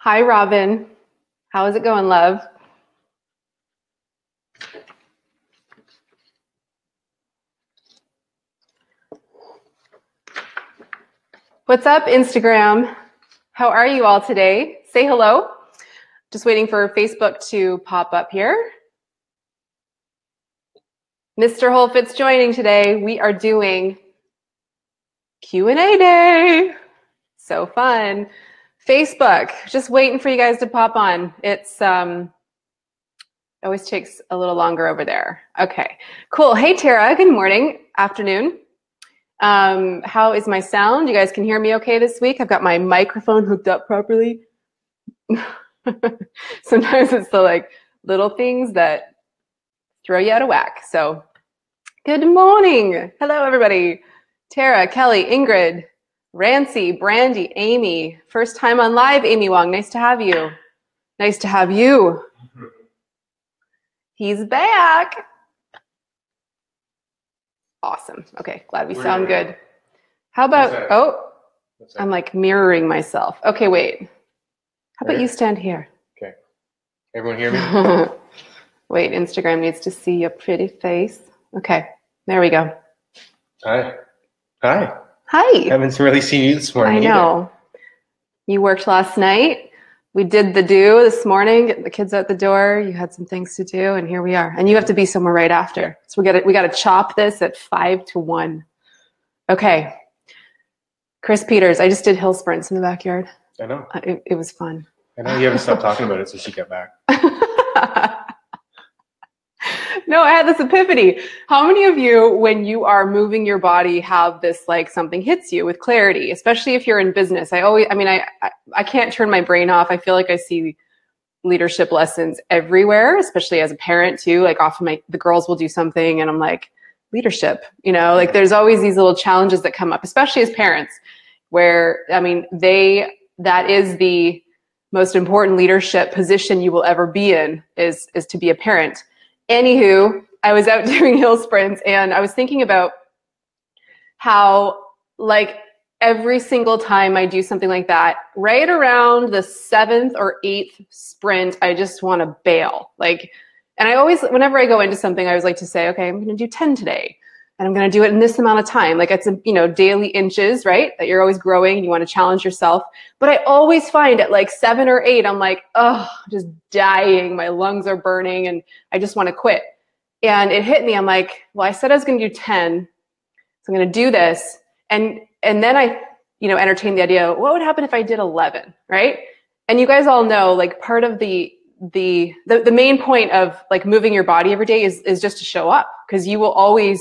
Hi, Robin. How is it going, love? What's up, Instagram? How are you all today? Say hello. Just waiting for Facebook to pop up here. Mr. HOLFIT's joining today. We are doing Q&A day. So fun. Facebook, just waiting for you guys to pop on. It's always takes a little longer over there. Okay, cool. Hey, Tara, good morning, afternoon. How is my sound? You guys can hear me okay this week? I've got my microphone hooked up properly. Sometimes it's the little things that throw you out of whack. So good morning. Hello, everybody. Tara, Kelly, Ingrid, Rancy, Brandy, Amy. First time on live, Amy Wong. Nice to have you. Nice to have you. He's back. Awesome. Okay, glad we sound good. How about, I'm like mirroring myself. Okay, wait. How about you stand here? Okay. Everyone hear me? Wait, Instagram needs to see your pretty face. Okay, there we go. Hi. Hi. Hi. Haven't really seen you this morning. I know. Either. You worked last night. We did the do this morning, getting the kids out the door. You had some things to do, and here we are. And you have to be somewhere right after. So we got to chop this at 5 to 1. Okay. Chris Peters, I just did hill sprints in the backyard. I know. It was fun. I know you haven't stopped talking about it since you got back. No, I had this epiphany. How many of you, when you are moving your body, have this something hits you with clarity, especially if you're in business? I can't turn my brain off. I feel like I see leadership lessons everywhere, especially as a parent too. Often the girls will do something and I'm like, leadership, there's always these little challenges that come up, especially as parents, where, that is the most important leadership position you will ever be in is to be a parent. Anywho, I was out doing hill sprints and I was thinking about how every single time I do something like that, right around the 7th or 8th sprint, I just want to bail. And I always, whenever I go into something, I always like to say, okay, I'm going to do 10 today and I'm going to do it in this amount of time. It's daily inches, right? That you're always growing and you want to challenge yourself. But I always find at 7 or 8, I'm like, oh, just dying. My lungs are burning and I just want to quit. And it hit me. I'm like, well, I said I was going to do 10. So I'm going to do this. And then I, entertained the idea, what would happen if I did 11, right? And you guys all know, part of the main point of moving your body every day is just to show up, because you will always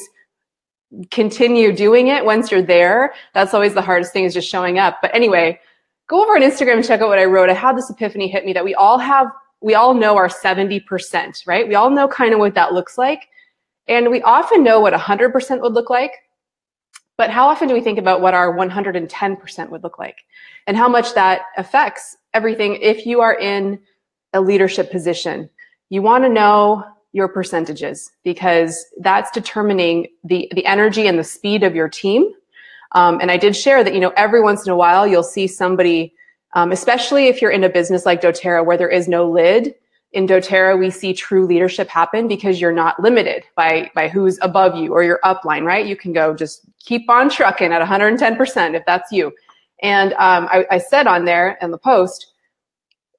continue doing it once you're there. That's always the hardest thing, is just showing up. But anyway, go over on Instagram and check out what I wrote. I had this epiphany hit me that we all know our 70%, right? We all know kind of what that looks like. And we often know what 100% would look like. But how often do we think about what our 110% would look like and how much that affects everything? If you are in a leadership position, you want to know your percentages, because that's determining the energy and the speed of your team. And I did share that, every once in a while you'll see somebody, especially if you're in a business like doTERRA where there is no lid. In doTERRA, we see true leadership happen because you're not limited by who's above you or your upline, right? You can go just keep on trucking at 110% if that's you. And I said on there in the post,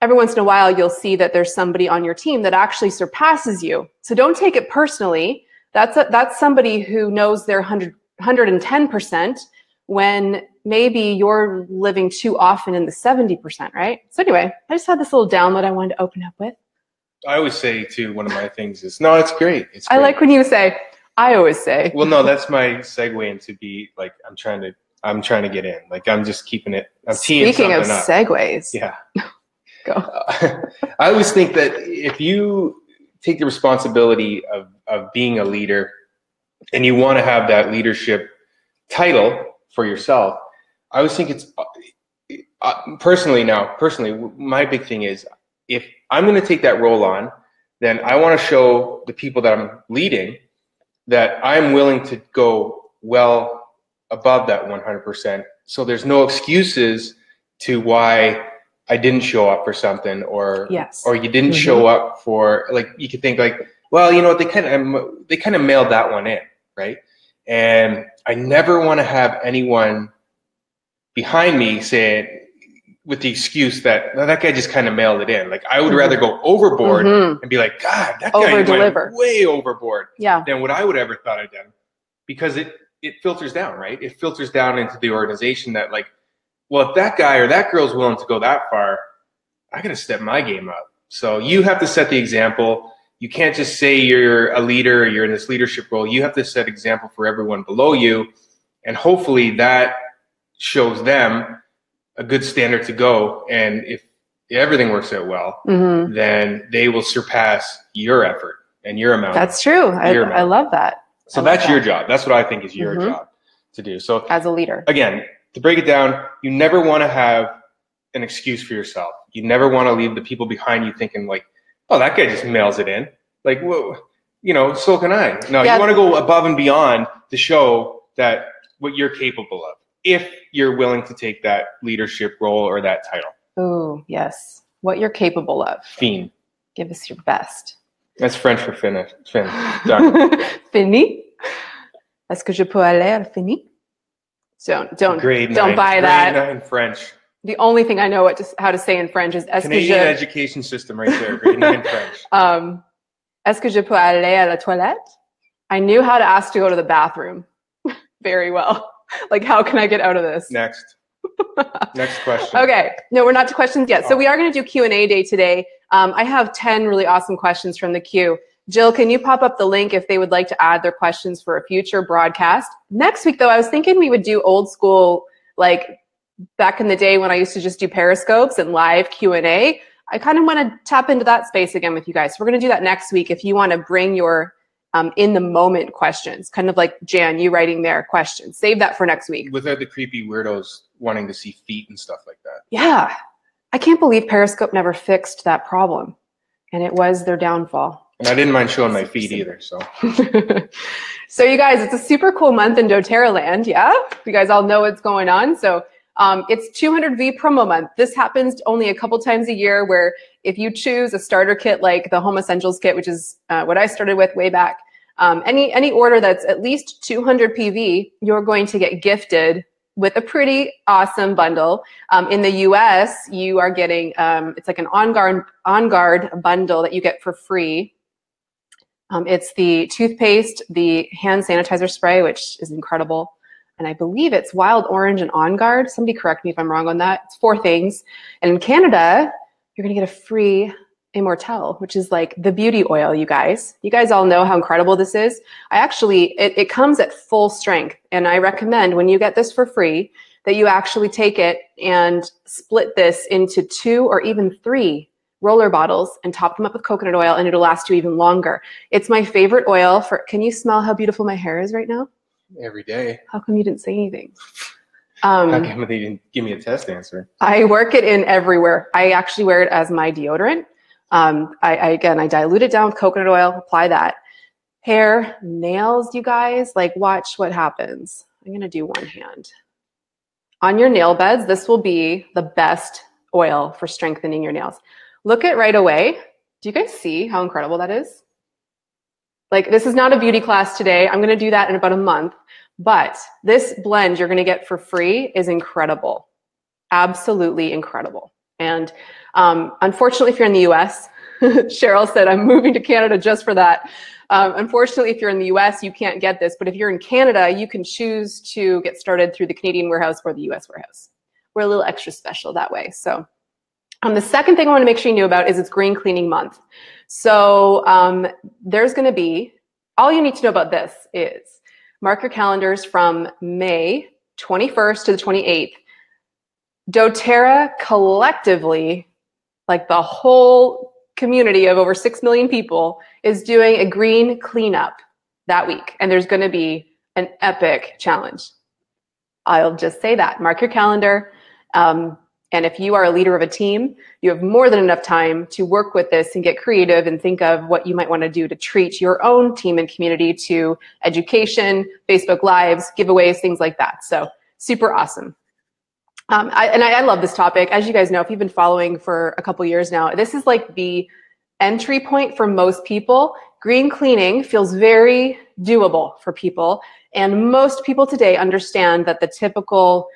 every once in a while, you'll see that there's somebody on your team that actually surpasses you. So don't take it personally. That's somebody who knows their 110% when maybe you're living too often in the 70%, right? So anyway, I just had this little download I wanted to open up with. I always say too, one of my things is, no, it's great. It's great. I like when you say, I always say. Well, no, that's my segue into be I'm trying to get in. I'm just keeping it. I'm teeing Speaking of up. segues. Yeah. Go. I always think that if you take the responsibility of being a leader and you want to have that leadership title for yourself, I always think it's personally, my big thing is, if I'm going to take that role on, then I want to show the people that I'm leading that I'm willing to go well above that 100%. So there's no excuses to why I didn't show up for something, or Yes. or you didn't show up for, like, you could think like, well, you know what, they kind of mailed that one in, right? And I never want to have anyone behind me saying, with the excuse that, well, that guy just kind of mailed it in. Like, I would rather go overboard and be like, God, that guy went way overboard than what I would ever thought I'd done, because it filters down, right? It filters down into the organization that, like, well, if that guy or that girl's willing to go that far, I got to step my game up. So you have to set the example. You can't just say you're a leader or you're in this leadership role. You have to set example for everyone below you. And hopefully that shows them a good standard to go. And if everything works out well, then they will surpass your effort and your amount. That's true. I love that. So that's your job. That's what I think is your job to do. So as a leader, again, to break it down, you never want to have an excuse for yourself. You never want to leave the people behind you thinking like, oh, that guy just mails it in. Like, whoa, you know, so can I. No, you want to go above and beyond to show that what you're capable of, if you're willing to take that leadership role or that title. Oh, yes. What you're capable of. Fin. Give us your best. That's French for Finn. Done. Fini. Est-ce que je peux aller à fini? Don't grade don't buy that. Grade 9 French. The only thing I know how to say in French is est-ce que je... Canadian education system right there. Grade 9 French. Est-ce que je peux aller à la toilette? I knew how to ask to go to the bathroom very well. Like, how can I get out of this? Next question. Okay. No, we're not to questions yet. So we are going to do Q&A day today. I have 10 really awesome questions from the queue. Jill, can you pop up the link if they would like to add their questions for a future broadcast? Next week, though, I was thinking we would do old school, like back in the day when I used to just do Periscopes and live Q&A. I kind of want to tap into that space again with you guys. So we're going to do that next week if you want to bring your in the moment questions, kind of like Jan, you writing their questions. Save that for next week. Without the creepy weirdos wanting to see feet and stuff like that. Yeah. I can't believe Periscope never fixed that problem. And it was their downfall. And I didn't mind showing my feet either. So so you guys, it's a super cool month in doTERRA land. Yeah. You guys all know what's going on. So it's 200V promo month. This happens only a couple times a year, where if you choose a starter kit like the Home Essentials kit, which is what I started with way back, any order that's at least 200 PV, you're going to get gifted with a pretty awesome bundle. In the US, you are getting, it's like an On Guard bundle that you get for free. It's the toothpaste, the hand sanitizer spray, which is incredible. And I believe it's Wild Orange and On Guard. Somebody correct me if I'm wrong on that. It's 4 things. And in Canada, you're going to get a free Immortelle, which is like the beauty oil, you guys. You guys all know how incredible this is. It comes at full strength. And I recommend when you get this for free that you actually take it and split this into 2 or even 3 roller bottles and top them up with coconut oil, and it'll last you even longer. It's my favorite oil for, can you smell how beautiful my hair is right now? Every day. How come you didn't say anything? How come they didn't give me a test answer? I work it in everywhere. I actually wear it as my deodorant. I dilute it down with coconut oil, apply that. Hair, nails, you guys, like watch what happens. I'm going to do one hand. On your nail beds, this will be the best oil for strengthening your nails. Look at right away. Do you guys see how incredible that is? Like, this is not a beauty class today. I'm going to do that in about a month. But this blend you're going to get for free is incredible. Absolutely incredible. And unfortunately, if you're in the US, Cheryl said, I'm moving to Canada just for that. Unfortunately, if you're in the US, you can't get this. But if you're in Canada, you can choose to get started through the Canadian warehouse or the US warehouse. We're a little extra special that way. So the second thing I want to make sure you knew about is it's Green Cleaning Month. So there's going to be, all you need to know about this is mark your calendars from May 21st to the 28th. doTERRA collectively, like the whole community of over 6 million people, is doing a green cleanup that week. And there's going to be an epic challenge. I'll just say that. Mark your calendar. And if you are a leader of a team, you have more than enough time to work with this and get creative and think of what you might want to do to treat your own team and community to education, Facebook Lives, giveaways, things like that. So super awesome. I love this topic. As you guys know, if you've been following for a couple years now, this is like the entry point for most people. Green cleaning feels very doable for people. And most people today understand that the typical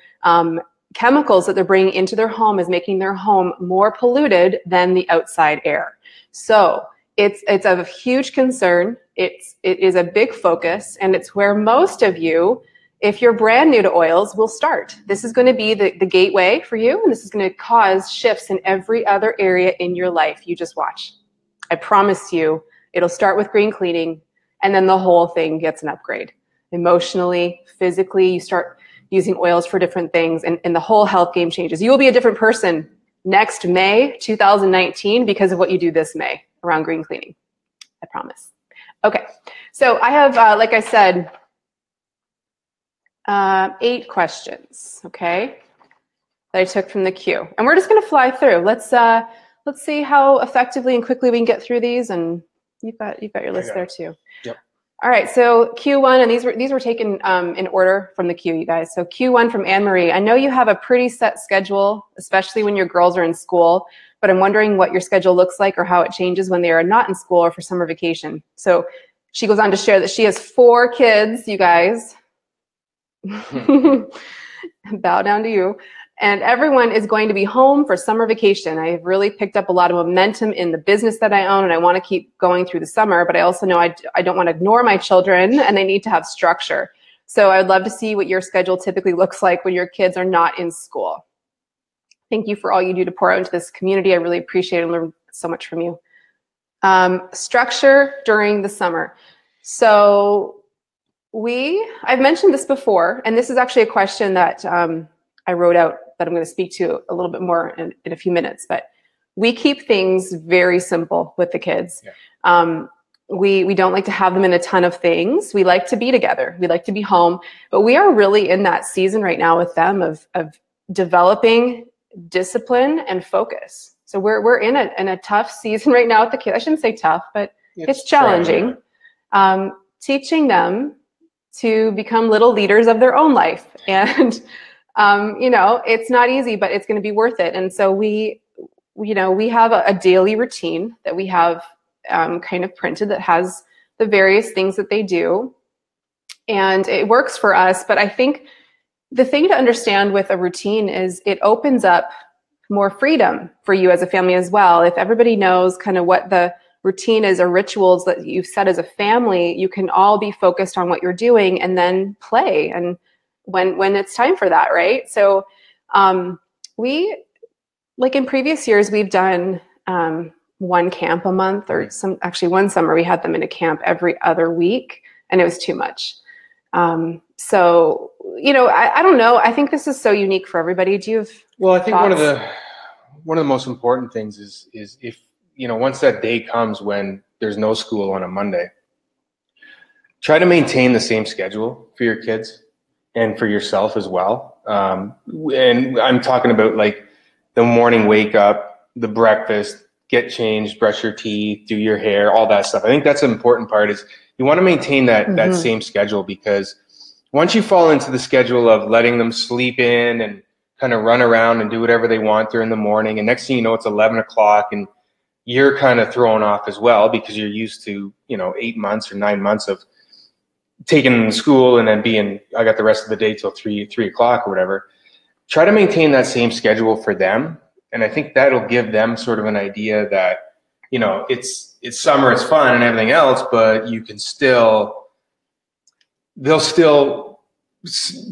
chemicals that they're bringing into their home is making their home more polluted than the outside air. So it's of huge concern. It is a big focus, and it's where most of you, if you're brand new to oils, will start. This is going to be the gateway for you, and this is going to cause shifts in every other area in your life. You just watch. I promise you, it'll start with green cleaning, and then the whole thing gets an upgrade. Emotionally, physically, you start using oils for different things, and the whole health game changes. You will be a different person next May 2019 because of what you do this May around green cleaning. I promise. Okay, so I have, like I said, 8 questions, okay, that I took from the queue. And we're just going to fly through. Let's see how effectively and quickly we can get through these. And you've got your list there too. Yep. All right, so Q1, and these were taken in order from the queue, you guys. So Q1 from Anne Marie. I know you have a pretty set schedule, especially when your girls are in school, but I'm wondering what your schedule looks like or how it changes when they are not in school or for summer vacation. So she goes on to share that she has 4 kids, you guys. Bow down to you. And everyone is going to be home for summer vacation. I've really picked up a lot of momentum in the business that I own, and I want to keep going through the summer, but I also know I don't want to ignore my children, and they need to have structure. So I would love to see what your schedule typically looks like when your kids are not in school. Thank you for all you do to pour out into this community. I really appreciate and learn so much from you. Structure during the summer. So I've mentioned this before, and this is actually a question that I wrote out that I'm going to speak to a little bit more in a few minutes, but we keep things very simple with the kids. Yeah. We don't like to have them in a ton of things. We like to be together. We like to be home, but we are really in that season right now with them of developing discipline and focus. So we're in a tough season right now with the kids. I shouldn't say tough, but it's challenging. Teaching them to become little leaders of their own life. And it's not easy, but it's going to be worth it. And so we have a daily routine that we have kind of printed that has the various things that they do. And it works for us. But I think the thing to understand with a routine is it opens up more freedom for you as a family as well. If everybody knows kind of what the routine is or rituals that you've set as a family, you can all be focused on what you're doing and then play. And when it's time for that, right? So we, like in previous years, we've done one camp a month, or one summer we had them in a camp every other week, and it was too much. So, I don't know. I think this is so unique for everybody. Do you have Well, I think thoughts? one of the most important things is if, once that day comes when there's no school on a Monday, try to maintain the same schedule for your kids and for yourself as well. And I'm talking about like the morning wake up, the breakfast, get changed, brush your teeth, do your hair, all that stuff. I think that's an important part is you want to maintain that same schedule, because once you fall into the schedule of letting them sleep in and kind of run around and do whatever they want during the morning, and next thing you know, it's 11 o'clock and you're kind of thrown off as well because you're used to, 8 months or 9 months of taking them to school and then I got the rest of the day till 3 o'clock or whatever. Try to maintain that same schedule for them. And I think that'll give them sort of an idea that, it's summer, it's fun and everything else, but they'll still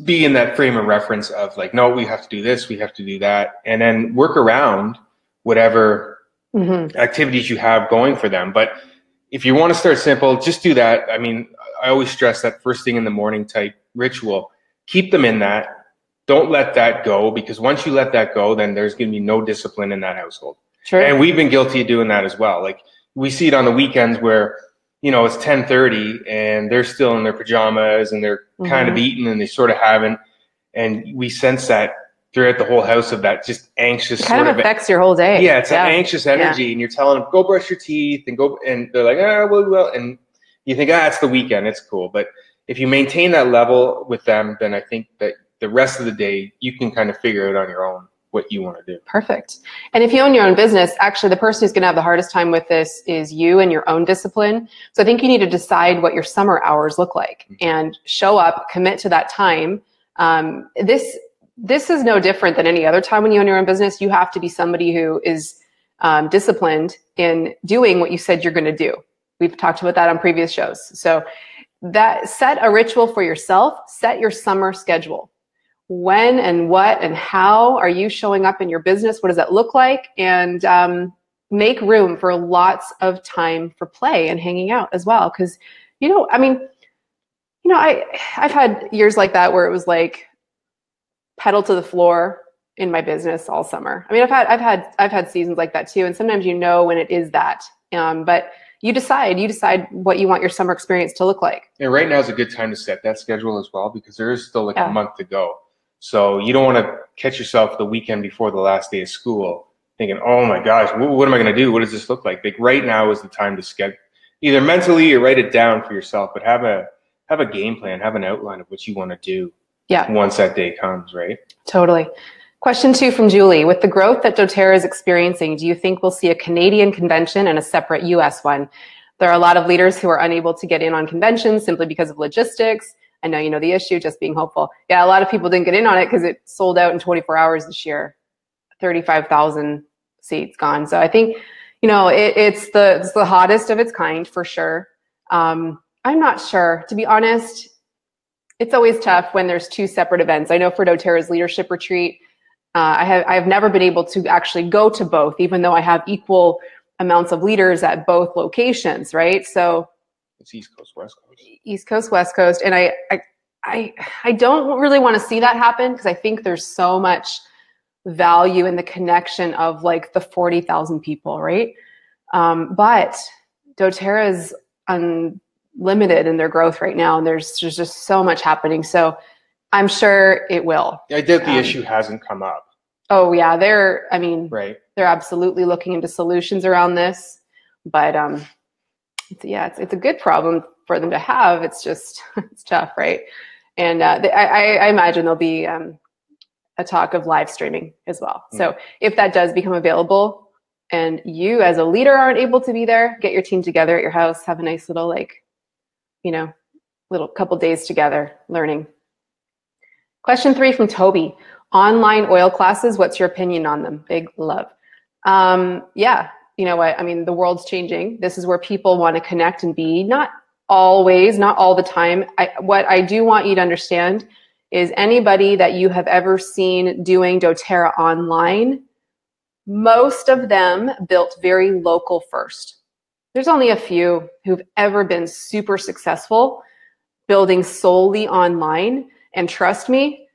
be in that frame of reference of like, no, we have to do this, we have to do that, and then work around whatever activities you have going for them. But if you want to start simple, just do that. I mean, I always stress that first thing in the morning type ritual. Keep them in that. Don't let that go, because once you let that go, then there's going to be no discipline in that household. Sure. And we've been guilty of doing that as well. Like we see it on the weekends where, it's 10:30 and they're still in their pajamas and they're kind of eating and they sort of haven't. And we sense that throughout the whole house of that just anxious kind of affects your whole day. Yeah, it's an anxious energy, and you're telling them, go brush your teeth and go, and they're like, well, and you think, it's the weekend, it's cool. But if you maintain that level with them, then I think that the rest of the day, you can kind of figure out on your own what you want to do. Perfect. And if you own your own business, actually the person who's going to have the hardest time with this is you and your own discipline. So I think you need to decide what your summer hours look like and show up, commit to that time. This is no different than any other time when you own your own business. You have to be somebody who is disciplined in doing what you said you're going to do. We've talked about that on previous shows. So that set a ritual for yourself, set your summer schedule. When and what and how are you showing up in your business? What does that look like? And make room for lots of time for play and hanging out as well. Because, I've had years like that where it was like pedal to the floor in my business all summer. I mean, I've had seasons like that too. And sometimes when it is that, but you decide what you want your summer experience to look like. And right now is a good time to set that schedule as well, because there is still a month to go. So you don't want to catch yourself the weekend before the last day of school thinking, oh my gosh, what am I going to do? What does this look like? Like right now is the time to schedule, either mentally or write it down for yourself, but have a game plan, have an outline of what you want to do once that day comes, right? Totally. Question 2 from Julie. With the growth that doTERRA is experiencing, do you think we'll see a Canadian convention and a separate US one? There are a lot of leaders who are unable to get in on conventions simply because of logistics. I know you know the issue, just being hopeful. Yeah, a lot of people didn't get in on it because it sold out in 24 hours this year. 35,000 seats gone. So I think, it's the hottest of its kind for sure. I'm not sure, to be honest. It's always tough when there's 2 separate events. I know for doTERRA's leadership retreat, I have never been able to actually go to both, even though I have equal amounts of leaders at both locations, right? So it's East Coast, West Coast. East Coast, West Coast. And I don't really want to see that happen because I think there's so much value in the connection of like the 40,000 people, right? But doTERRA is unlimited in their growth right now. And there's just so much happening. So I'm sure it will. I doubt the issue hasn't come up. Oh yeah. They're absolutely looking into solutions around this, but, it's a good problem for them to have. It's just, it's tough, right? And I imagine there'll be a talk of live streaming as well. So if that does become available and you as a leader aren't able to be there, get your team together at your house, have a nice little little couple days together learning. Question 3 from Toby. Online oil classes, what's your opinion on them? Big love. You know what? I mean, the world's changing. This is where people want to connect and be. Not always, not all the time. What I do want you to understand is anybody that you have ever seen doing doTERRA online, most of them built very local first. There's only a few who've ever been super successful building solely online. And trust me,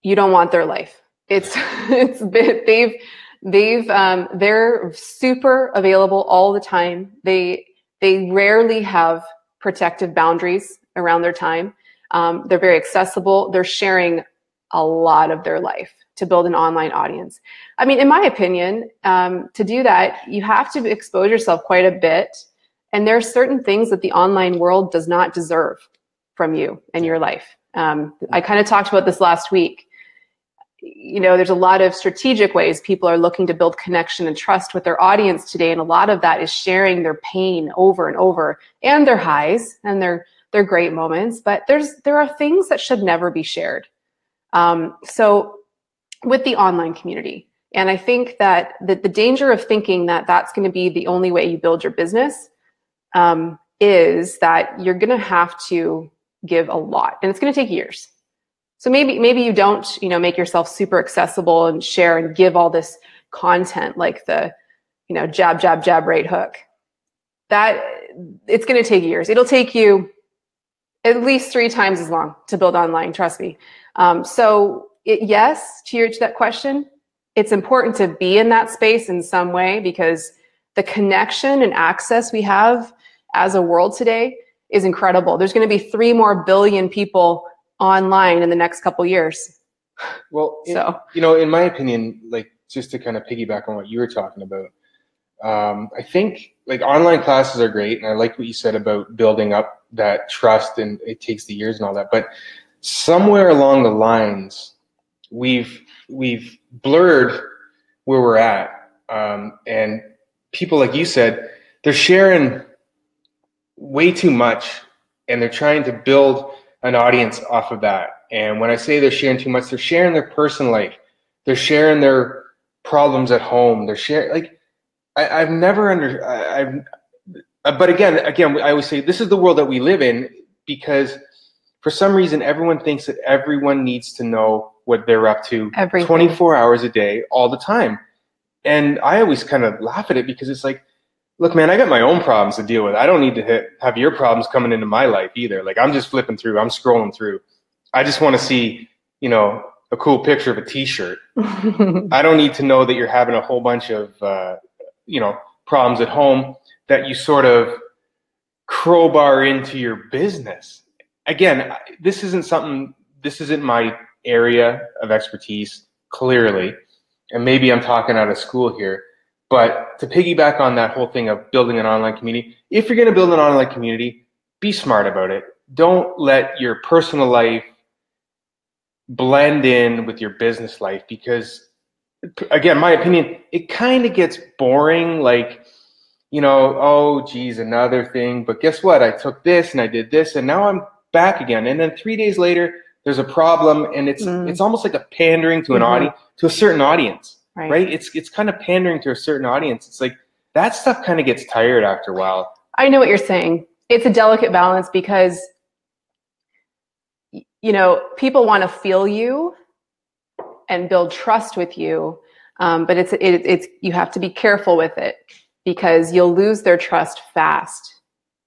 you don't want their life. They're super available all the time. They rarely have protective boundaries around their time. They're very accessible. They're sharing a lot of their life to build an online audience. I mean, in my opinion, to do that, you have to expose yourself quite a bit. And there are certain things that the online world does not deserve from you and your life. I kind of talked about this last week. There's a lot of strategic ways people are looking to build connection and trust with their audience today. And a lot of that is sharing their pain over and over and their highs and their great moments. But there are things that should never be shared. So with the online community, and I think that the danger of thinking that that's going to be the only way you build your business is that you're going to have to give a lot, and it's going to take years. So maybe you don't, make yourself super accessible and share and give all this content like the, jab, jab, jab, right hook. That it's going to take years. It'll take you at least 3 times as long to build online. Trust me. Yes, to that question, it's important to be in that space in some way because the connection and access we have as a world today is incredible. There's going to be 3 more billion people online in the next couple years. Well, in my opinion, just to kind of piggyback on what you were talking about, I think online classes are great. And I like what you said about building up that trust, and it takes the years and all that. But somewhere along the lines, we've blurred where we're at. And people, like you said, they're sharing way too much, and they're trying to build an audience off of that. And when I say they're sharing too much, they're sharing their personal life. They're sharing their problems at home. They're sharing, like, I've never but again, I always say this is the world that we live in, because for some reason, everyone thinks that everyone needs to know what they're up to 24 hours a day, all the time. And I always kind of laugh at it, because it's like, look, man, I got my own problems to deal with. I don't need to have your problems coming into my life either. Like, I'm just flipping through. I'm scrolling through. I just want to see, a cool picture of a T-shirt. I don't need to know that you're having a whole bunch of, problems at home that you sort of crowbar into your business. Again, this isn't my area of expertise, clearly. And maybe I'm talking out of school here. But to piggyback on that whole thing of building an online community, if you're going to build an online community, be smart about it. Don't let your personal life blend in with your business life, because, again, my opinion, it kind of gets boring. Like, oh, geez, another thing. But guess what? I took this and I did this, and now I'm back again. And then 3 days later, there's a problem, and it's almost like a pandering to an audience, to a certain audience, right? It's kind of pandering to a certain audience. It's like that stuff kind of gets tired after a while. I know what you're saying. It's a delicate balance, because people want to feel you and build trust with you, but it's you have to be careful with it, because you'll lose their trust fast.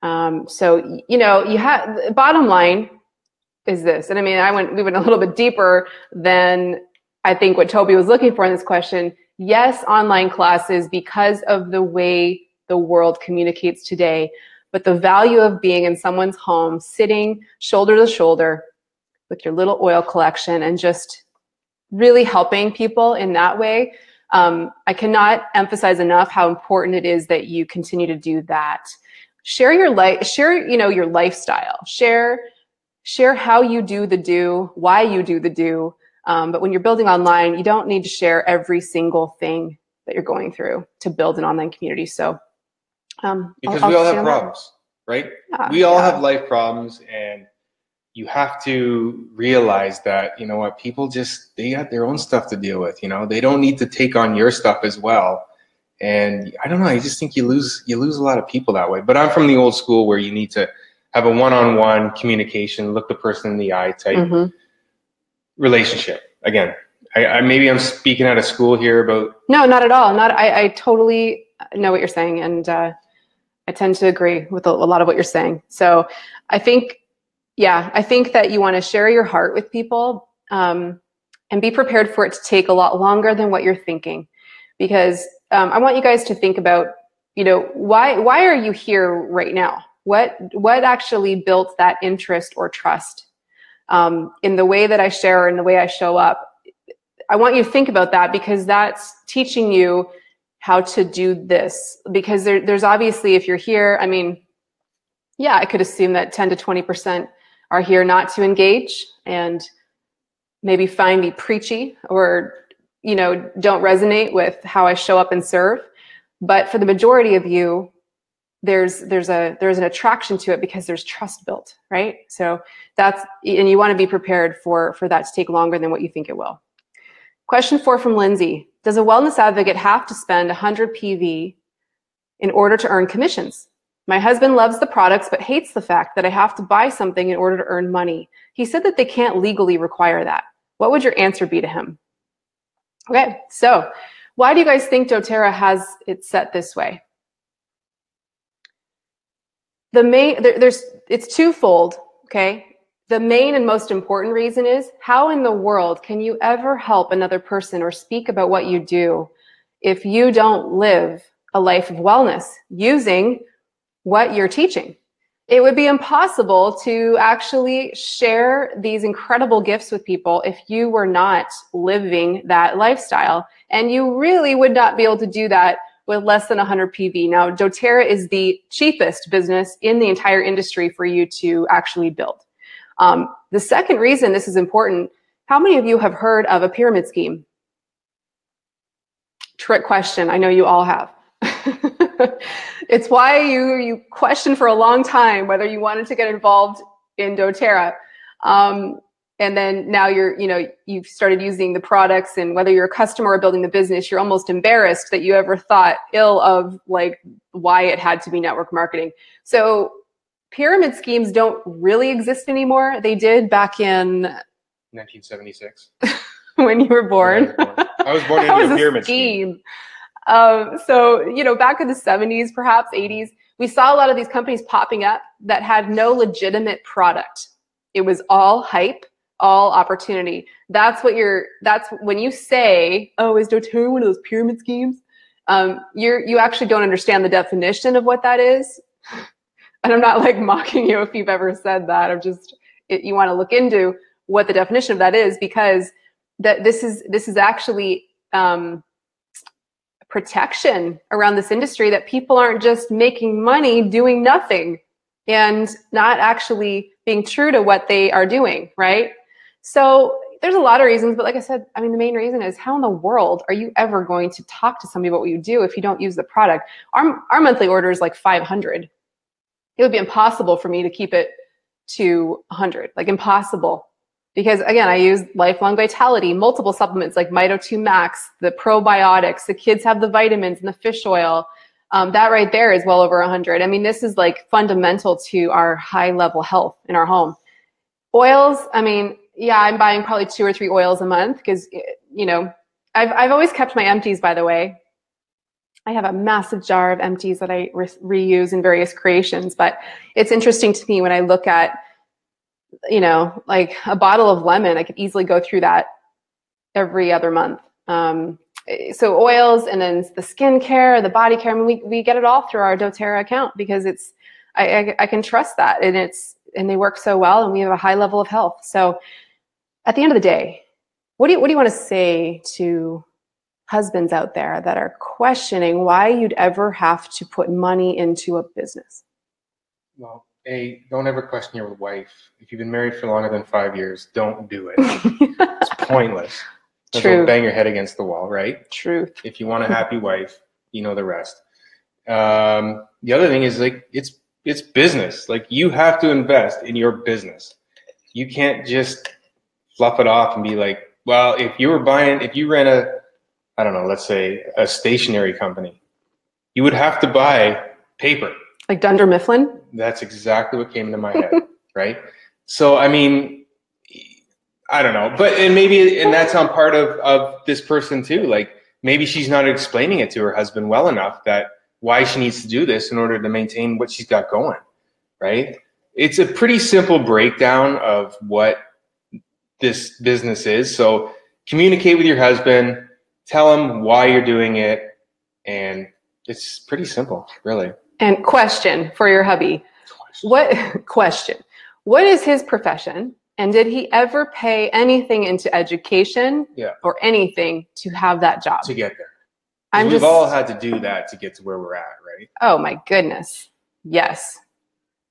So you have, bottom line is this, and I mean, we went a little bit deeper than I think what Toby was looking for in this question. Yes, online classes, because of the way the world communicates today, but the value of being in someone's home, sitting shoulder to shoulder with your little oil collection and just really helping people in that way. I cannot emphasize enough how important it is that you continue to do that. Share your life, your lifestyle, share how you do the do, why you do the do. But when you're building online, you don't need to share every single thing that you're going through to build an online community. So, because we all have problems, right? Yeah, we all have life problems, and you have to realize that, people they got their own stuff to deal with. They don't need to take on your stuff as well. And I don't know, I just think you lose a lot of people that way. But I'm from the old school, where you need to have a one-on-one communication, look the person in the eye type relationship. Again, I maybe I'm speaking out of school here about. No, not at all. I totally know what you're saying, and I tend to agree with a lot of what you're saying. So I think that you want to share your heart with people, and be prepared for it to take a lot longer than what you're thinking, because I want you guys to think about, why are you here right now? What actually built that interest or trust in the way that I share and the way I show up? I want you to think about that, because that's teaching you how to do this. Because there's obviously, if you're here, I could assume that 10 to 20% are here not to engage and maybe find me preachy or, don't resonate with how I show up and serve. But for the majority of you, there's an attraction to it, because there's trust built, right? So and you want to be prepared for that to take longer than what you think it will. Question 4 from Lindsay. Does a wellness advocate have to spend 100 PV in order to earn commissions? My husband loves the products, but hates the fact that I have to buy something in order to earn money. He said that they can't legally require that. What would your answer be to him? Okay, so why do you guys think doTERRA has it set this way? It's twofold, okay? The main and most important reason is, how in the world can you ever help another person or speak about what you do if you don't live a life of wellness using what you're teaching? It would be impossible to actually share these incredible gifts with people if you were not living that lifestyle. And you really would not be able to do that with less than 100 PV. Now, doTERRA is the cheapest business in the entire industry for you to actually build. The second reason this is important, how many of you have heard of a pyramid scheme? Trick question. I know you all have. It's why you questioned for a long time whether you wanted to get involved in doTERRA. And then now you've started using the products, and whether you're a customer or building the business, you're almost embarrassed that you ever thought ill of like why it had to be network marketing. So pyramid schemes don't really exist anymore. They did back in 1976. When you were born. I was born into a pyramid scheme. So, back in the 70s, perhaps 80s, we saw a lot of these companies popping up that had no legitimate product. It was all hype, all opportunity. That's when you say, oh, is doTERRA one of those pyramid schemes? You actually don't understand the definition of what that is. And I'm not like mocking you if you've ever said that. You want to look into what the definition of that is, because this is actually protection around this industry, that people aren't just making money doing nothing and not actually being true to what they are doing, right? So there's a lot of reasons, but like I said, the main reason is, how in the world are you ever going to talk to somebody about what you do if you don't use the product? Our monthly order is like 500. It would be impossible for me to keep it to 100, like impossible. Because again, I use Lifelong Vitality, multiple supplements like Mito 2 Max, the probiotics, the kids have the vitamins and the fish oil. That right there is well over 100. This is like fundamental to our high level health in our home. Oils, yeah, I'm buying probably 2 or 3 oils a month because, I've always kept my empties, by the way. I have a massive jar of empties that I reuse in various creations, but it's interesting to me when I look at, like a bottle of lemon, I could easily go through that every other month. So oils, and then the skincare, the body care, we get it all through our doTERRA account because I can trust that, and they work so well, and we have a high level of health. So at the end of the day, what do you want to say to husbands out there that are questioning why you'd ever have to put money into a business? Well, don't ever question your wife. If you've been married for longer than 5 years, don't do it. It's pointless. Don't bang your head against the wall, right? Truth. If you want a happy wife, you know the rest. The other thing is, like, it's business. Like, you have to invest in your business. You can't just fluff it off and be like, well, if you ran let's say a stationery company, you would have to buy paper. Like Dunder Mifflin? That's exactly what came into my head, right? So, I don't know, and that's on part of this person too. Like, maybe she's not explaining it to her husband well enough that why she needs to do this in order to maintain what she's got going, right? It's a pretty simple breakdown of what this business is. So communicate with your husband, tell him why you're doing it, and it's pretty simple, really. And question for your hubby. What is his profession? And did he ever pay anything into education or anything to have that job? To get there. We've all had to do that to get to where we're at, right? Oh my goodness. Yes.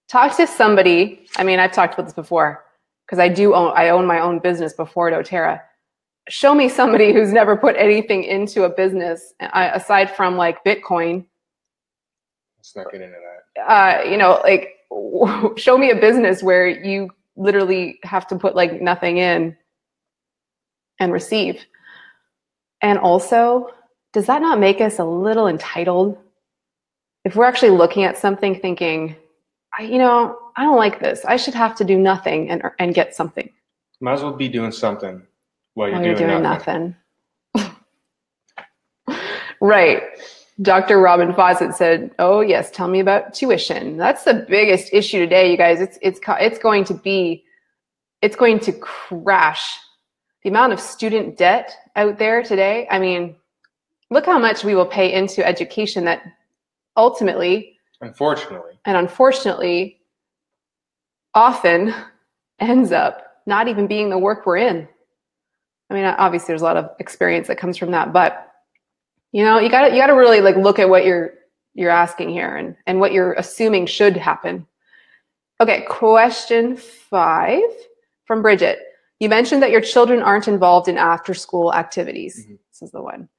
Talk to somebody. I've talked about this before because I own my own business before doTERRA. Show me somebody who's never put anything into a business aside from like Bitcoin. Let's not get into that. Show me a business where you literally have to put like nothing in and receive. And also, does that not make us a little entitled? If we're actually looking at something thinking, I don't like this, I should have to do nothing and get something. Might as well be doing something while you're doing nothing. Right. Dr. Robin Fawcett said, "Oh yes, tell me about tuition." That's the biggest issue today, you guys. It's going to crash. The amount of student debt out there today. Look how much we will pay into education that ultimately, unfortunately, often ends up not even being the work we're in. Obviously there's a lot of experience that comes from that, but you gotta really like look at what you're asking here and what you're assuming should happen. Okay, question 5. from Bridget. You mentioned that your children aren't involved in after-school activities. Mm-hmm. This is the one.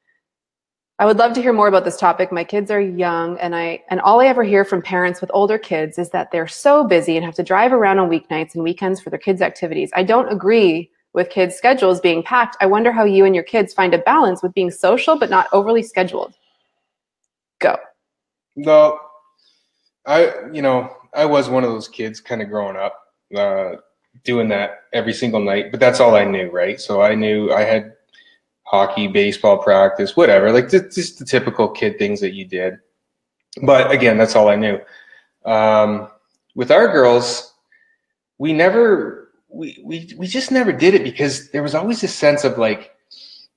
I would love to hear more about this topic. My kids are young, and all I ever hear from parents with older kids is that they're so busy and have to drive around on weeknights and weekends for their kids' activities. I don't agree with kids' schedules being packed. I wonder how you and your kids find a balance with being social but not overly scheduled. Go. Well, I was one of those kids kind of growing up, doing that every single night, but that's all I knew, right? So I knew I had hockey, baseball practice, whatever, like just the typical kid things that you did. But again, that's all I knew. With our girls, we just never did it because there was always this sense of like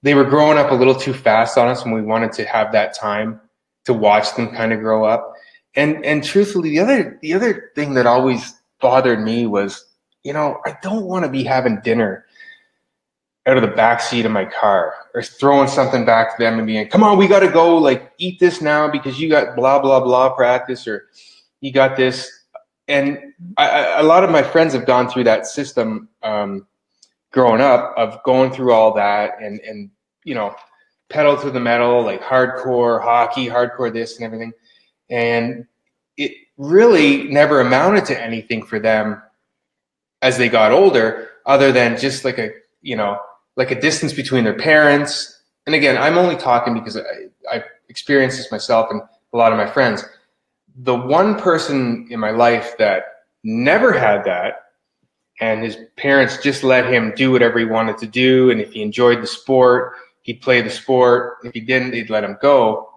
they were growing up a little too fast on us, and we wanted to have that time to watch them kind of grow up. And truthfully, the other thing that always bothered me was, I don't want to be having dinner out of the back seat of my car or throwing something back to them and being, come on, we got to go like eat this now because you got blah, blah, blah practice, or you got this. And a lot of my friends have gone through that system growing up of going through all that and pedal to the metal, like hardcore hockey, hardcore this and everything. And it really never amounted to anything for them as they got older, other than just like a distance between their parents. And again, I'm only talking because I've experienced this myself and a lot of my friends. The one person in my life that never had that, and his parents just let him do whatever he wanted to do, and if he enjoyed the sport, he'd play the sport. If he didn't, they'd let him go,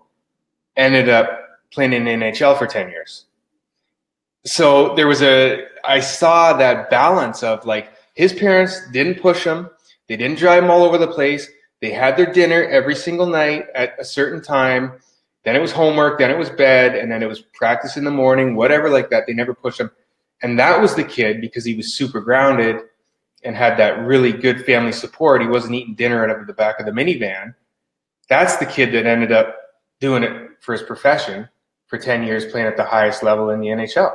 ended up playing in the NHL for 10 years. So I saw that balance of like, his parents didn't push him. They didn't drive him all over the place. They had their dinner every single night at a certain time. Then it was homework, then it was bed, and then it was practice in the morning, whatever like that. They never pushed him. And that was the kid, because he was super grounded and had that really good family support. He wasn't eating dinner out of the back of the minivan. That's the kid that ended up doing it for his profession for 10 years, playing at the highest level in the NHL.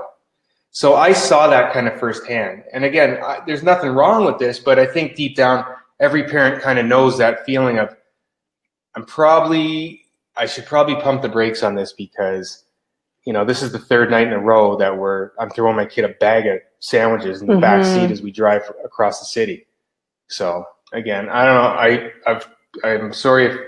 So I saw that kind of firsthand. And again, there's nothing wrong with this, but I think deep down, every parent kind of knows that feeling of, I should probably pump the brakes on this because, this is the third night in a row that I'm throwing my kid a bag of sandwiches in the back seat as we drive across the city. So again, I don't know. I'm sorry if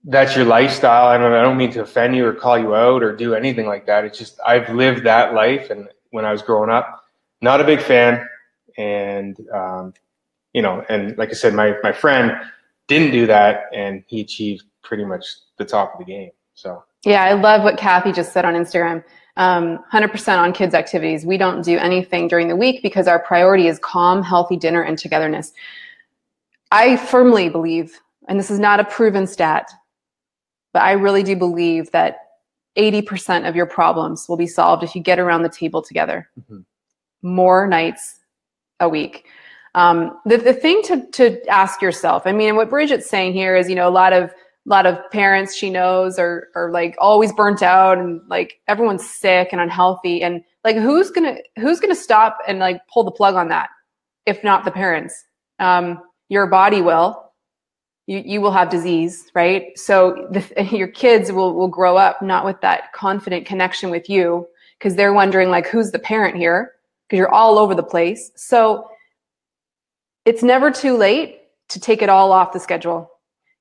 that's your lifestyle. I don't mean to offend you or call you out or do anything like that. It's just, I've lived that life. And when I was growing up, not a big fan. And, and like I said, my friend didn't do that, and he achieved pretty much the top of the game. So. Yeah, I love what Kathy just said on Instagram. 100% on kids' activities. We don't do anything during the week because our priority is calm, healthy dinner and togetherness. I firmly believe, and this is not a proven stat, but I really do believe that 80% of your problems will be solved if you get around the table together. Mm-hmm. More nights a week. The thing to ask yourself, what Bridget's saying here is, a lot of parents she knows are like always burnt out, and like everyone's sick and unhealthy, and like who's gonna stop and like pull the plug on that if not the parents? Your body will. You will have disease, right? So your kids will grow up not with that confident connection with you, because they're wondering like, who's the parent here? Because you're all over the place. So it's never too late to take it all off the schedule.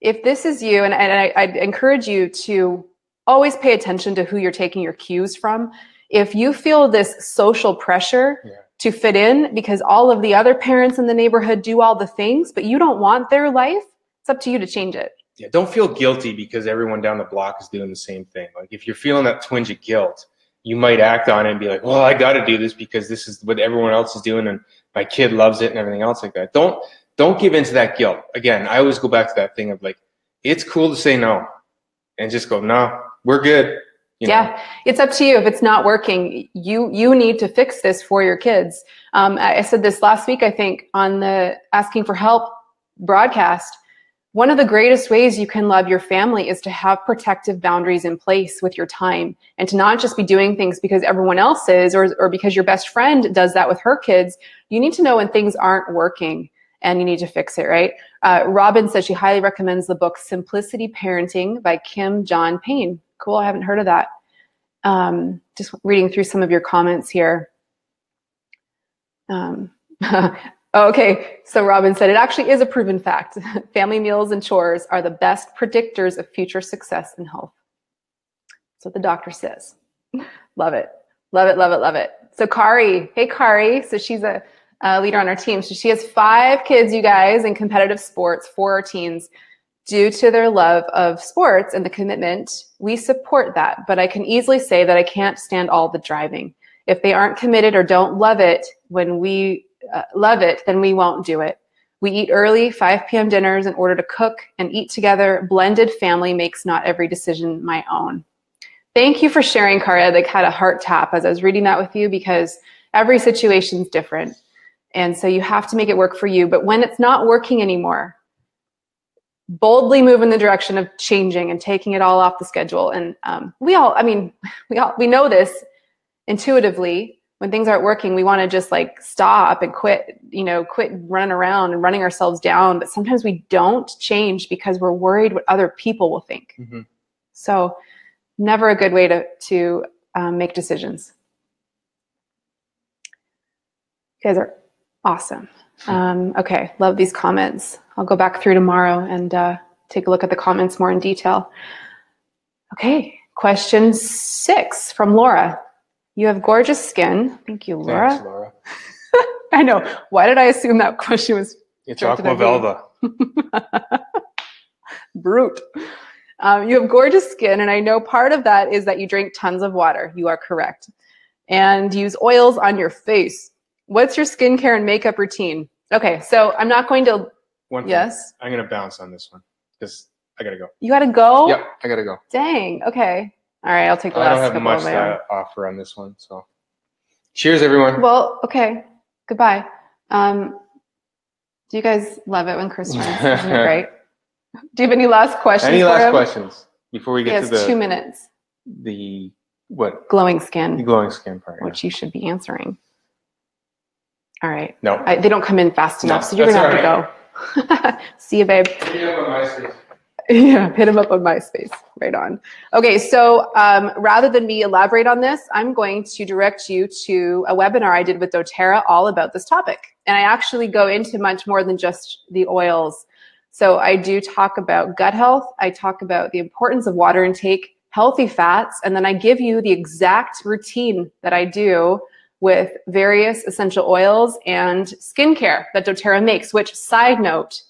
If this is you, and I'd encourage you to always pay attention to who you're taking your cues from. If you feel this social pressure to fit in because all of the other parents in the neighborhood do all the things, but you don't want their life, it's up to you to change it. Yeah, don't feel guilty because everyone down the block is doing the same thing. Like if you're feeling that twinge of guilt, you might act on it and be like, well, I got to do this because this is what everyone else is doing and my kid loves it and everything else like that. Don't give in to that guilt. Again, I always go back to that thing of like, it's cool to say no and just go, no, we're good. Yeah, it's up to you. If it's not working, you need to fix this for your kids. I said this last week, I think, on the Asking for Help broadcast. one of the greatest ways you can love your family is to have protective boundaries in place with your time, and to not just be doing things because everyone else is, or because your best friend does that with her kids. You need to know when things aren't working and you need to fix it, right? Robin says she highly recommends the book Simplicity Parenting by Kim John Payne. Cool, I haven't heard of that. Just reading through some of your comments here. Okay, so Robin said, it actually is a proven fact. Family meals and chores are the best predictors of future success and health. That's what the doctor says. Love it. Love it, love it, love it. So Kari, hey Kari, so she's a leader on our team. So she has 5 kids, you guys, in competitive sports for our teens. Due to their love of sports and the commitment, we support that. But I can easily say that I can't stand all the driving. If they aren't committed or don't love it when we love it, then we won't do it. We eat early, 5 p.m. dinners in order to cook and eat together. Blended family makes not every decision my own. Thank you for sharing, Kari. I had a heart tap as I was reading that with you, because every situation is different. And so you have to make it work for you. But when it's not working anymore, boldly move in the direction of changing and taking it all off the schedule. And we know this intuitively. When things aren't working, we want to just like stop and quit running around and running ourselves down. But sometimes we don't change because we're worried what other people will think. Mm-hmm. So never a good way to make decisions. You guys are awesome. Okay, love these comments. I'll go back through tomorrow and take a look at the comments more in detail. Okay, question 6 from Laura. You have gorgeous skin. Thank you, Laura. Thanks, Laura. I know. Why did I assume that question was? It's aqua velva. Brute. You have gorgeous skin, and I know part of that is that you drink tons of water. You are correct. And use oils on your face. What's your skincare and makeup routine? Okay, so I'm not going to. Yes. I'm going to bounce on this one because I got to go. You got to go? Yep, I got to go. Dang. Okay. All right, I'll take the last couple. I don't have much to offer on this one, so cheers, everyone. Well, okay. Goodbye. Do you guys love it when Chris runs? Isn't it great? Do you have any last questions? Any last questions before we get to the 2 minutes. The what? Glowing skin. The glowing skin part, which you should be answering. All right. No, they don't come in fast enough, so you're gonna have to go. See you, babe. Yeah, hit him up on MySpace. Right on. Okay, so rather than me elaborate on this, I'm going to direct you to a webinar I did with doTERRA all about this topic. And I actually go into much more than just the oils. So I do talk about gut health. I talk about the importance of water intake, healthy fats, and then I give you the exact routine that I do with various essential oils and skincare that doTERRA makes, which, side note,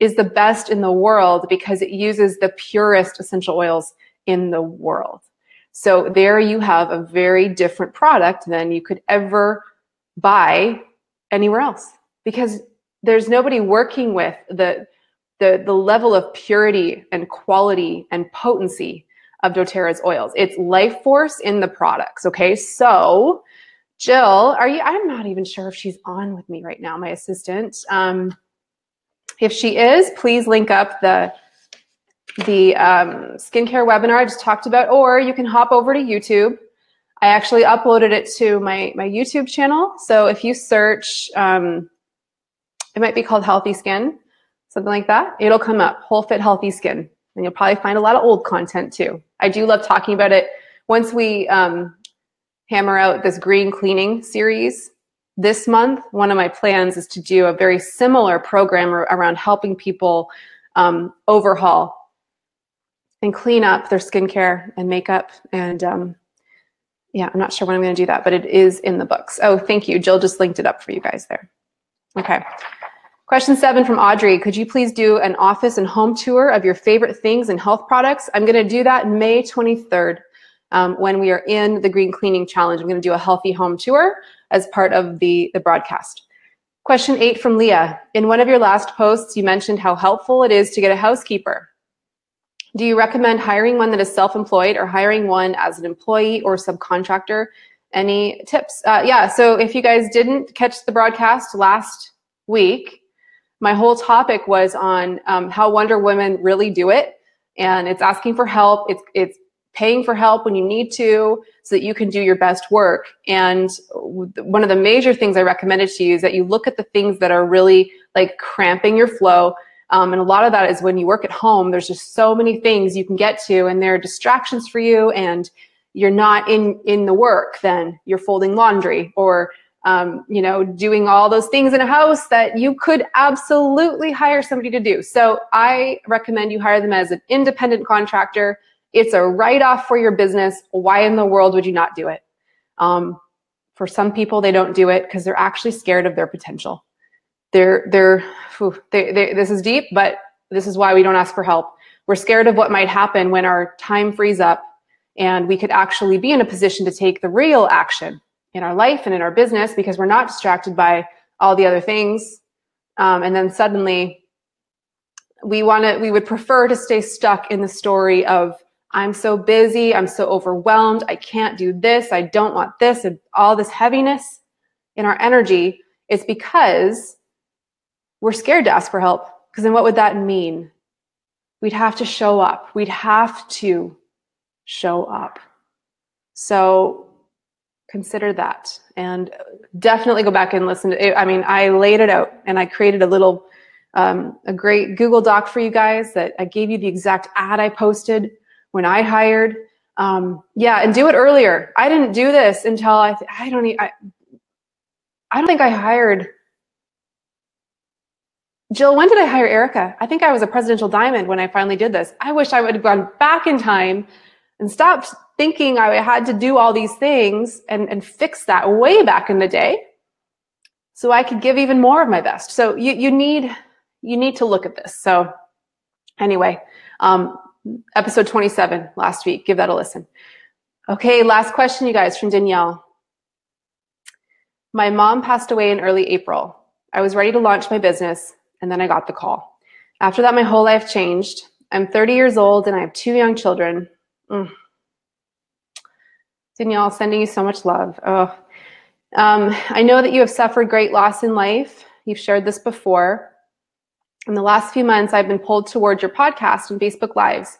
is the best in the world because it uses the purest essential oils in the world. So there you have a very different product than you could ever buy anywhere else, because there's nobody working with the level of purity and quality and potency of doTERRA's oils. It's life force in the products. Okay, so Jill, I'm not even sure if she's on with me right now, my assistant. If she is, please link up the skincare webinar I just talked about, or you can hop over to YouTube. I actually uploaded it to my YouTube channel. So if you search, it might be called Healthy Skin, something like that. It'll come up, HOLFIT Healthy Skin. And you'll probably find a lot of old content too. I do love talking about it. Once we hammer out this green cleaning series, this month, one of my plans is to do a very similar program around helping people overhaul and clean up their skincare and makeup. And yeah, I'm not sure when I'm going to do that, but it is in the books. Oh, thank you. Jill just linked it up for you guys there. Okay. Question 7 from Audrey. Could you please do an office and home tour of your favorite things and health products? I'm going to do that May 23rd when we are in the Green Cleaning Challenge. I'm going to do a healthy home tour as part of the broadcast. Question 8 from Leah. In one of your last posts, you mentioned how helpful it is to get a housekeeper. Do you recommend hiring one that is self-employed or hiring one as an employee or subcontractor? Any tips? Yeah, so if you guys didn't catch the broadcast last week, my whole topic was on how Wonder Women really do it. And it's asking for help. It's paying for help when you need to so that you can do your best work. And one of the major things I recommended to you is that you look at the things that are really like cramping your flow. And a lot of that is when you work at home, there's just so many things you can get to and there are distractions for you and you're not in the work. Then you're folding laundry or doing all those things in a house that you could absolutely hire somebody to do. So I recommend you hire them as an independent contractor. It's a write-off for your business. Why in the world would you not do it? For some people, they don't do it because they're actually scared of their potential. This is deep, but this is why we don't ask for help. We're scared of what might happen when our time frees up and we could actually be in a position to take the real action in our life and in our business because we're not distracted by all the other things. And then suddenly we would prefer to stay stuck in the story of, I'm so busy, I'm so overwhelmed, I can't do this, I don't want this, and all this heaviness in our energy is because we're scared to ask for help. Because then what would that mean? We'd have to show up. We'd have to show up. So consider that and definitely go back and listen to it. I mean, I laid it out and I created a little, a great Google Doc for you guys that I gave you the exact ad I posted when I hired. And do it earlier. I didn't do this until I don't think I hired Jill. When did I hire Erica? I think I was a presidential diamond when I finally did this. I wish I would have gone back in time and stopped thinking I had to do all these things and fix that way back in the day so I could give even more of my best. So you need to look at this. So anyway, episode 27 last week, give that a listen. Okay, last question, you guys, from Danielle. My mom passed away in early April. I was ready to launch my business, and then I got the call. After that, my whole life changed. I'm 30 years old, and I have 2 young children. Danielle, sending you so much love. I know that you have suffered great loss in life. You've shared this before. In the last few months, I've been pulled towards your podcast and Facebook Lives.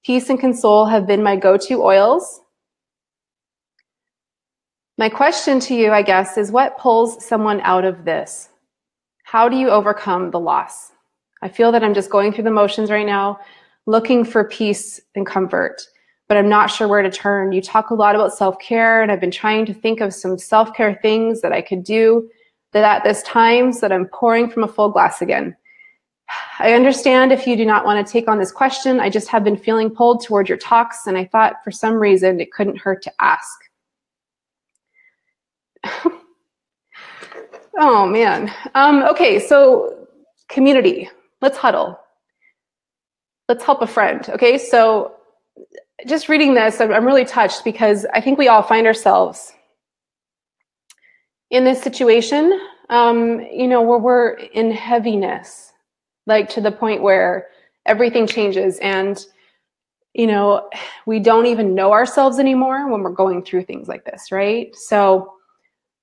Peace and Console have been my go-to oils. My question to you, I guess, is what pulls someone out of this? How do you overcome the loss? I feel that I'm just going through the motions right now, looking for peace and comfort, but I'm not sure where to turn. You talk a lot about self-care, and I've been trying to think of some self-care things that I could do that at this time so that I'm pouring from a full glass again. I understand if you do not want to take on this question. I just have been feeling pulled toward your talks, and I thought for some reason it couldn't hurt to ask. Oh, man. Okay, so community. Let's huddle. Let's help a friend. Okay, so just reading this, I'm really touched because I think we all find ourselves in this situation, where we're in heaviness, like to the point where everything changes and, we don't even know ourselves anymore when we're going through things like this, right? So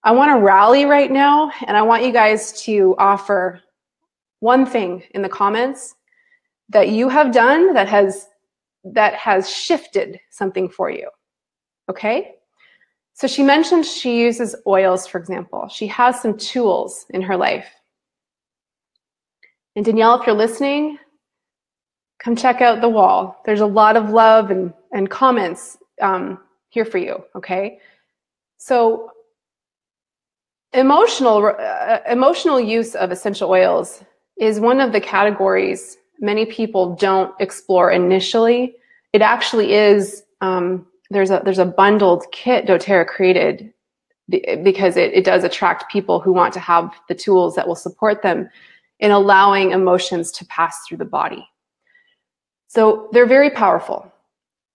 I want to rally right now, and I want you guys to offer one thing in the comments that you have done that has shifted something for you, okay? So she mentioned she uses oils, for example. She has some tools in her life. And Danielle, if you're listening, come check out the wall. There's a lot of love and comments here for you, okay? So emotional use of essential oils is one of the categories many people don't explore initially. It actually is, there's a bundled kit doTERRA created because it does attract people who want to have the tools that will support them in allowing emotions to pass through the body. So they're very powerful.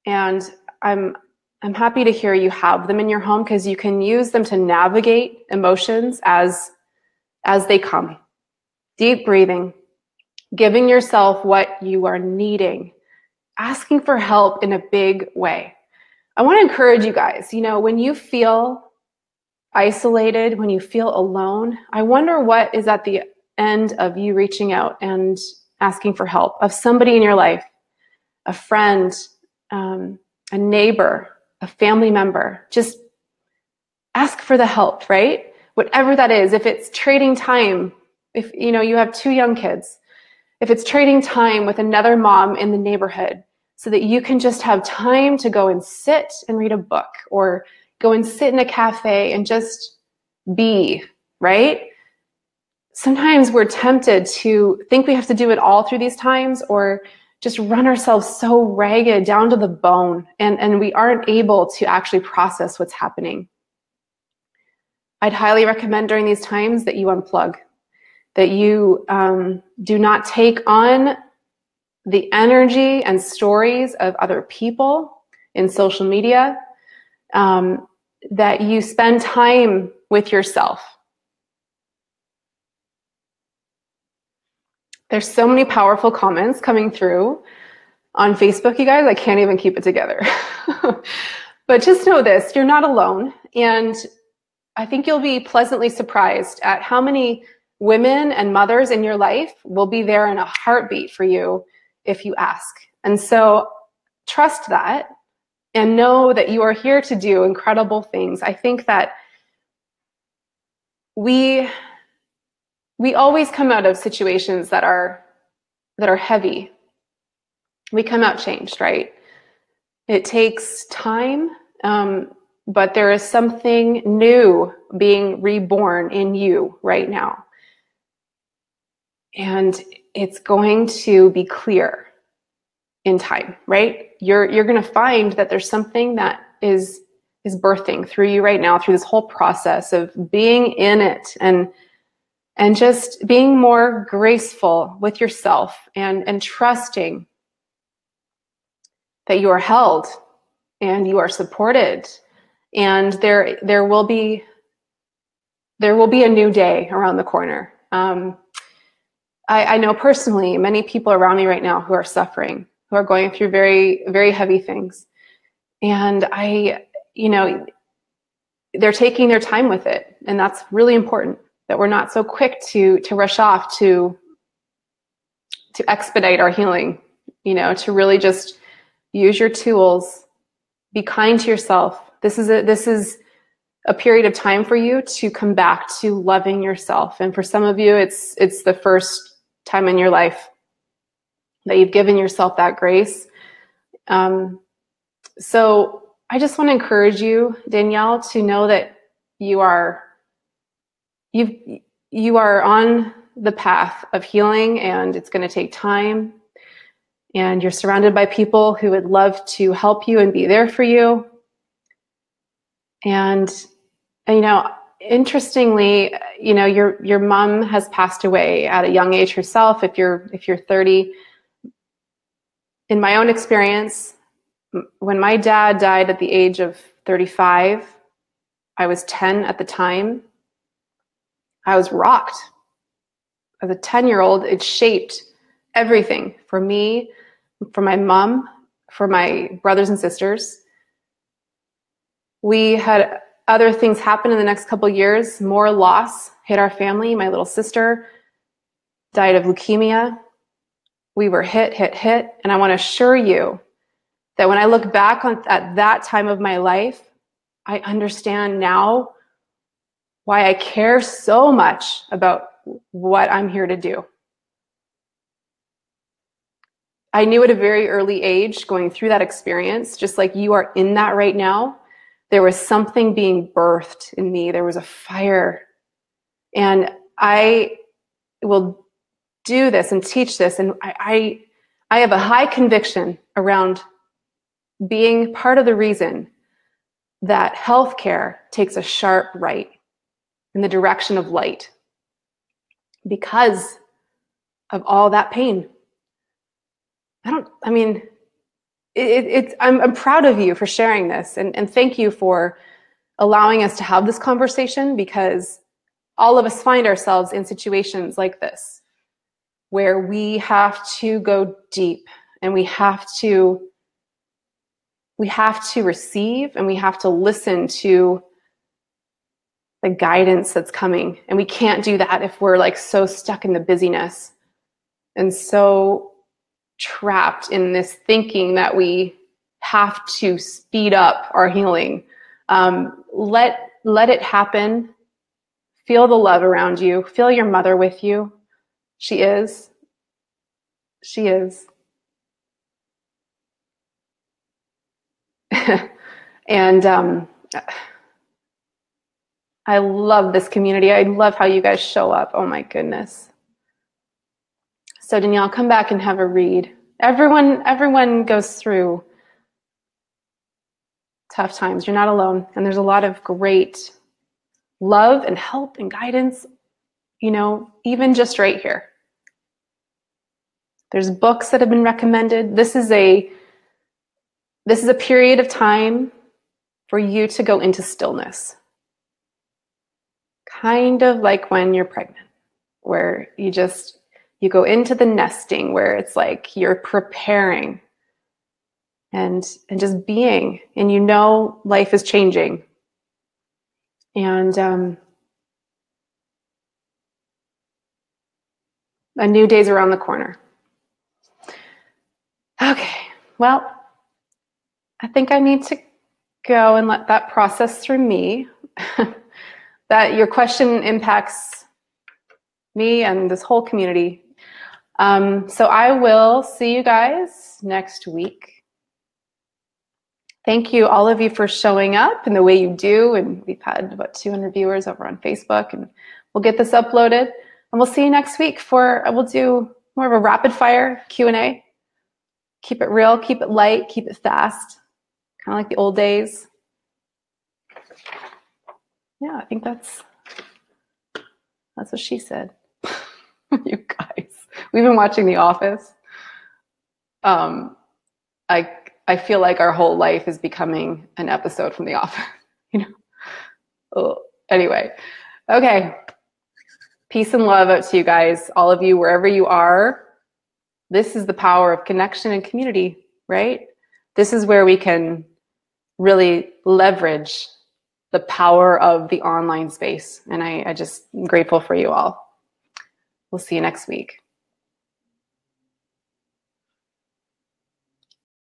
And I'm happy to hear you have them in your home because you can use them to navigate emotions as they come. Deep breathing, giving yourself what you are needing, asking for help in a big way. I want to encourage you guys, when you feel isolated, when you feel alone, I wonder what is at the end of you reaching out and asking for help, of somebody in your life, a friend, a neighbor, a family member. Just ask for the help, right? Whatever that is. If it's trading time, if you have 2 young kids, if it's trading time with another mom in the neighborhood so that you can just have time to go and sit and read a book, or go and sit in a cafe and just be, right? Sometimes we're tempted to think we have to do it all through these times, or just run ourselves so ragged down to the bone, and we aren't able to actually process what's happening. I'd highly recommend during these times that you unplug, that you do not take on the energy and stories of other people in social media, that you spend time with yourself. There's so many powerful comments coming through on Facebook, you guys. I can't even keep it together. But just know this, you're not alone. And I think you'll be pleasantly surprised at how many women and mothers in your life will be there in a heartbeat for you if you ask. And so trust that and know that you are here to do incredible things. I think that we always come out of situations that are heavy. We come out changed, right? It takes time, but there is something new being reborn in you right now. And it's going to be clear in time, right? You're going to find that there's something that is birthing through you right now, through this whole process of being in it and just being more graceful with yourself and trusting that you are held and you are supported, and there will be a new day around the corner. I know personally many people around me right now who are suffering, who are going through very, very heavy things, and they're taking their time with it, and that's really important. That we're not so quick to rush off to expedite our healing, to really just use your tools, be kind to yourself. This is a period of time for you to come back to loving yourself. And for some of you, it's the first time in your life that you've given yourself that grace. So I just want to encourage you, Danielle, to know that you are on the path of healing, and it's going to take time. And you're surrounded by people who would love to help you and be there for you. And interestingly, your mom has passed away at a young age herself. If you're 30, in my own experience, when my dad died at the age of 35, I was 10 at the time. I was rocked. As a 10-year-old, it shaped everything for me, for my mom, for my brothers and sisters. We had other things happen in the next couple of years. More loss hit our family. My little sister died of leukemia. We were hit. And I want to assure you that when I look back at that time of my life, I understand now why I care so much about what I'm here to do. I knew at a very early age, going through that experience, just like you are in that right now, there was something being birthed in me. There was a fire. And I will do this and teach this. And I have a high conviction around being part of the reason that healthcare takes a sharp right in the direction of light because of all that pain. I'm proud of you for sharing this, and thank you for allowing us to have this conversation, because all of us find ourselves in situations like this where we have to go deep, and we have to receive, and we have to listen to the guidance that's coming. And we can't do that if we're like so stuck in the busyness and so trapped in this thinking that we have to speed up our healing. Let it happen. Feel the love around you. Feel your mother with you. She is. She is. And I love this community. I love how you guys show up. Oh my goodness. So Danielle, come back and have a read. Everyone goes through tough times. You're not alone. And there's a lot of great love and help and guidance, you know, even just right here. There's books that have been recommended. This is a period of time for you to go into stillness. Kind of like when you're pregnant, where you go into the nesting, where it's like you're preparing and just being, and you know life is changing. And a new day's around the corner. Okay, well, I think I need to go and let that process through me. That your question impacts me and this whole community. So I will see you guys next week. Thank you, all of you, for showing up in the way you do. And we've had about 200 viewers over on Facebook, and we'll get this uploaded. And we'll see you next week we'll do more of a rapid fire Q&A. Keep it real, keep it light, keep it fast. Kind of like the old days. Yeah, I think that's what she said. You guys, we've been watching The Office. I feel like our whole life is becoming an episode from The Office. You know. Oh, anyway, okay. Peace and love out to you guys, all of you, wherever you are. This is the power of connection and community, right? This is where we can really leverage the power of the online space. And I just am grateful for you all. We'll see you next week.